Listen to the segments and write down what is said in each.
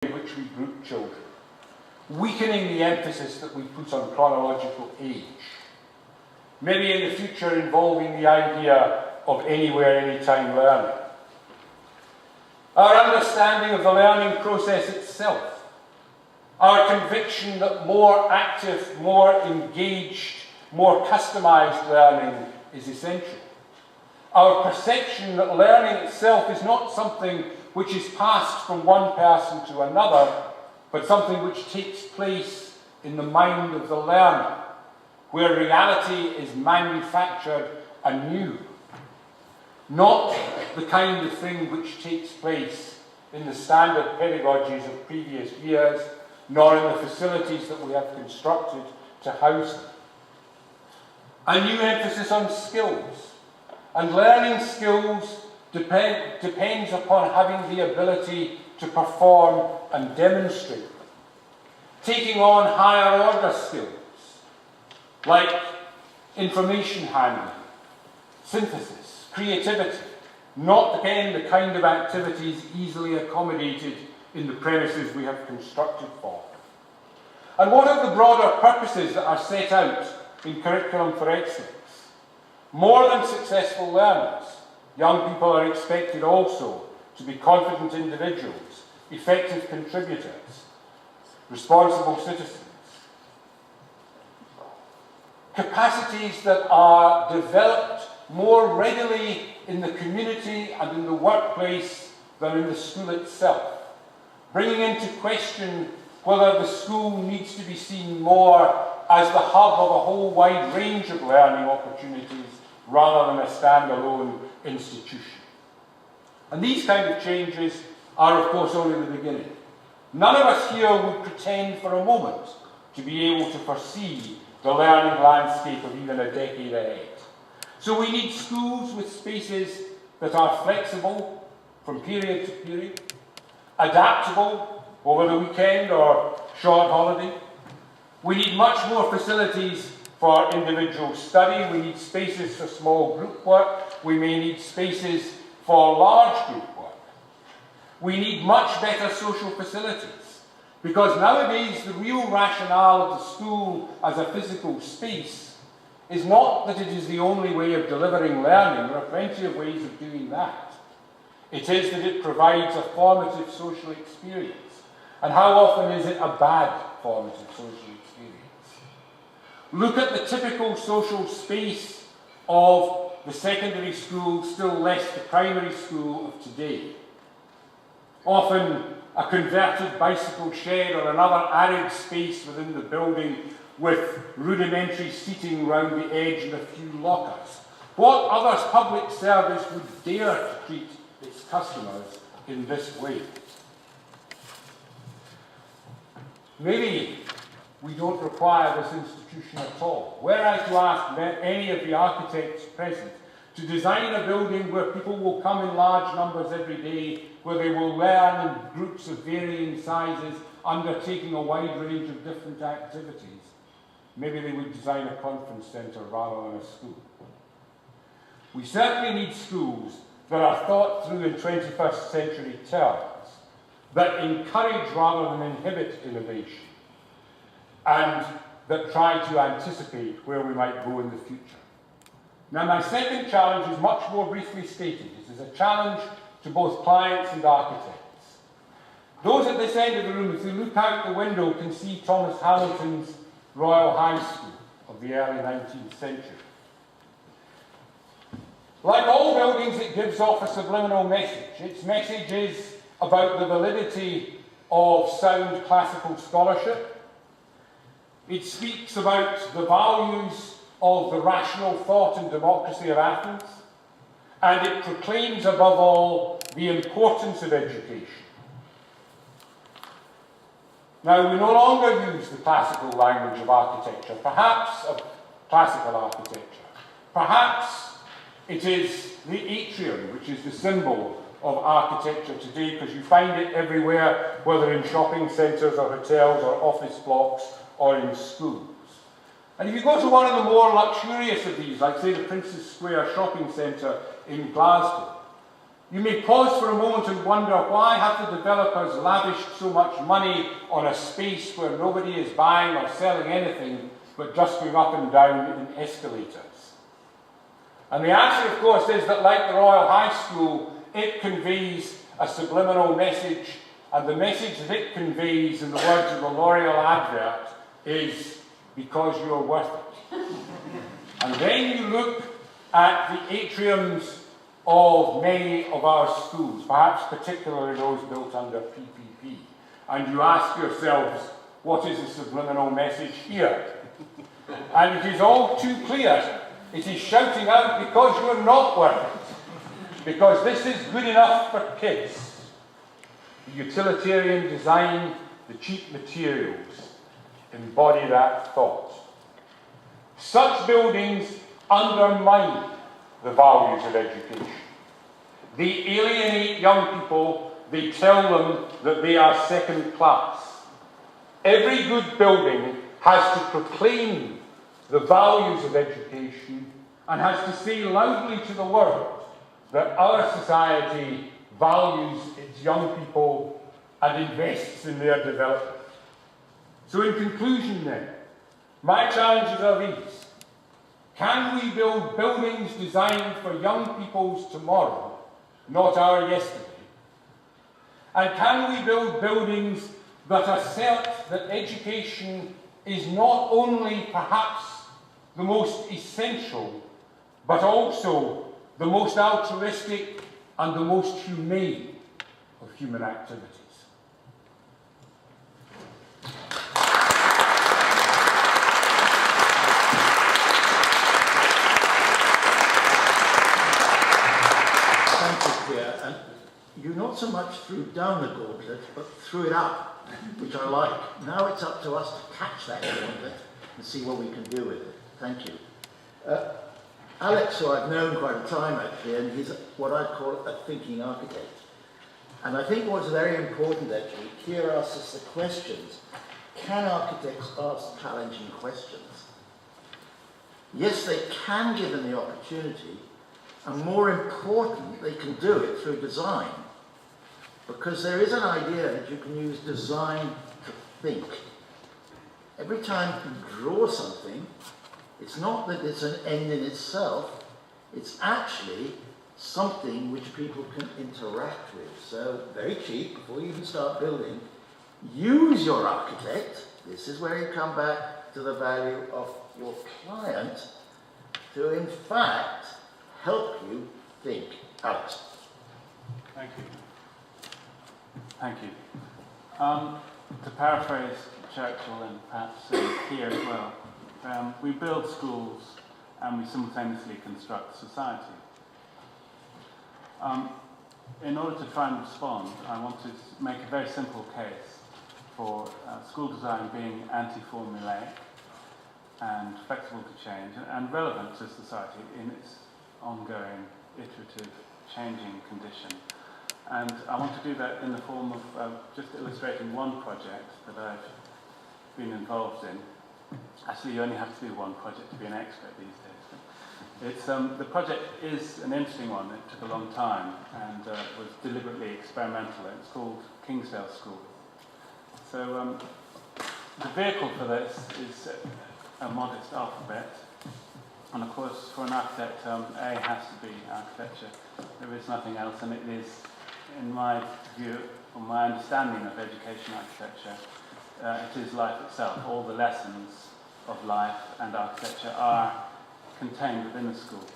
in which we group children, weakening the emphasis that we put on chronological age, maybe in the future involving the idea of anywhere, anytime learning. Our understanding of the learning process itself, our conviction that more active, more engaged, more customized learning is essential. Our perception that learning itself is not something which is passed from one person to another, but something which takes place in the mind of the learner, where reality is manufactured anew. Not the kind of thing which takes place in the standard pedagogies of previous years, nor in the facilities that we have constructed to house them. A new emphasis on skills. And learning skills depends upon having the ability to perform and demonstrate them. Taking on higher order skills, like information handling, synthesis, creativity, not again the kind of activities easily accommodated in the premises we have constructed for. And what are the broader purposes that are set out in Curriculum for Excellence? More than successful learners, young people are expected also to be confident individuals, effective contributors, responsible citizens. Capacities that are developed more readily in the community and in the workplace than in the school itself, bringing into question whether the school needs to be seen more as the hub of a whole wide range of learning opportunities rather than a standalone institution. And these kind of changes are, of course, only the beginning. None of us here would pretend for a moment to be able to foresee the learning landscape of even a decade ahead. So we need schools with spaces that are flexible from period to period, adaptable over the weekend or short holiday. We need much more facilities for individual study. We need spaces for small group work. We may need spaces for large group work. We need much better social facilities, because nowadays the real rationale of the school as a physical space is not that it is the only way of delivering learning. There are plenty of ways of doing that. It is that it provides a formative social experience. And how often is it a bad formative social experience? Look at the typical social space of the secondary school, still less the primary school of today. Often a converted bicycle shed or another arid space within the building with rudimentary seating round the edge and a few lockers. What other public service would dare to treat its customers in this way? Maybe we don't require this institution at all. Were I to ask any of the architects present to design a building where people will come in large numbers every day, where they will learn in groups of varying sizes, undertaking a wide range of different activities, maybe they would design a conference centre rather than a school. We certainly need schools that are thought through in 21st century terms, that encourage rather than inhibit innovation, and that try to anticipate where we might go in the future. Now, my second challenge is much more briefly stated. It is a challenge to both clients and architects. Those at this end of the room, if you look out the window, can see Thomas Hamilton's Royal High School of the early 19th century. Like all buildings, it gives off a subliminal message. Its message is about the validity of sound classical scholarship. It speaks about the values of the rational thought and democracy of Athens, and it proclaims above all the importance of education. Now, we no longer use the classical language of architecture, perhaps of classical architecture. Perhaps it is the atrium, which is the symbol of architecture today, because you find it everywhere, whether in shopping centres or hotels or office blocks or in schools. And if you go to one of the more luxurious of these, like say the Prince's Square shopping centre in Glasgow, You may pause for a moment and wonder, why have the developers lavished so much money on a space where nobody is buying or selling anything but just going up and down in escalators? And the answer, of course, is that, like the Royal High School, it conveys a subliminal message, and the message that it conveys, in the words of the L'Oreal advert, is because you're worth it. And then you look at the atriums of many of our schools, perhaps particularly those built under PPP, and you ask yourselves, what is the subliminal message here? And it is all too clear. It is shouting out, because you're not worth it. Because this is good enough for kids. The utilitarian design, the cheap materials embody that thought. Such buildings undermine the values of education. They alienate young people. They tell them that they are second class. Every good building has to proclaim the values of education and has to say loudly to the world that our society values its young people and invests in their development. So in conclusion then, my challenges are these. Can we build buildings designed for young people's tomorrow, not our yesterday? And can we build buildings that assert that education is not only perhaps the most essential, but also the most altruistic and the most humane of human activities? And you not so much threw down the gauntlet, but threw it up, which I like. Now it's up to us to catch that gauntlet and see what we can do with it. Thank you. Alex, who I've known quite a time actually, and he's what I'd call a thinking architect. And I think what's very important actually, here asks us the questions. Can architects ask challenging questions? Yes, they can, given the opportunity. And more important, they can do it through design. Because there is an idea that you can use design to think. Every time you draw something, it's not that it's an end in itself, it's actually something which people can interact with. So, very cheap, before you even start building, use your architect, this is where you come back to the value of your client, to in fact help you think. Alex. Thank you. Thank you. To paraphrase Churchill and perhaps here as well, we build schools and we simultaneously construct society. In order to try and respond, I want to make a very simple case for school design being anti-formulaic and flexible to change and relevant to society in its ongoing, iterative, changing condition. And I want to do that in the form of just illustrating one project that I've been involved in. Actually, you only have to do one project to be an expert these days. It's, the project is an interesting one. It took a long time and was deliberately experimental. It's called Kingsdale School. So the vehicle for this is a modest alphabet. And of course, for an architect, A has to be architecture. There is nothing else, and it is, in my view, or my understanding of education architecture, it is life itself. All the lessons of life and architecture are contained within a school,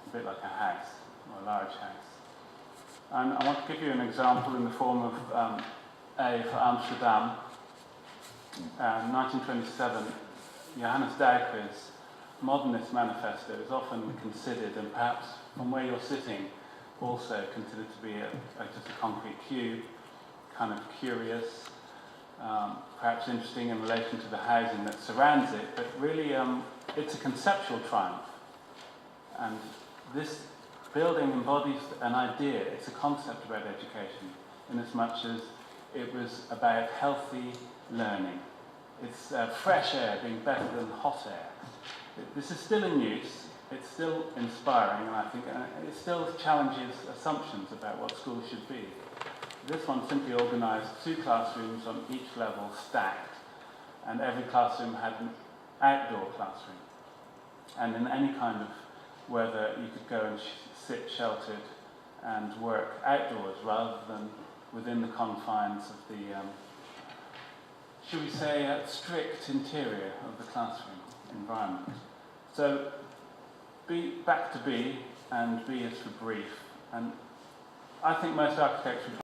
a bit like a house, or a large house. And I want to give you an example in the form of A for Amsterdam. 1927, Johannes Dijk's Modernist Manifesto is often considered, and perhaps from where you're sitting, also considered to be just a concrete cube, kind of curious, perhaps interesting in relation to the housing that surrounds it, but really it's a conceptual triumph. And this building embodies an idea, it's a concept about education, in as much as it was about healthy learning. It's fresh air being better than hot air. This is still in use. it's still inspiring, and I think it still challenges assumptions about what schools should be. This one simply organised 2 classrooms on each level stacked, and every classroom had an outdoor classroom. And in any kind of weather, you could go and sit sheltered and work outdoors rather than within the confines of the, should we say, strict interior of the classroom environment. So, back to B, and B is for brief. And I think most architects would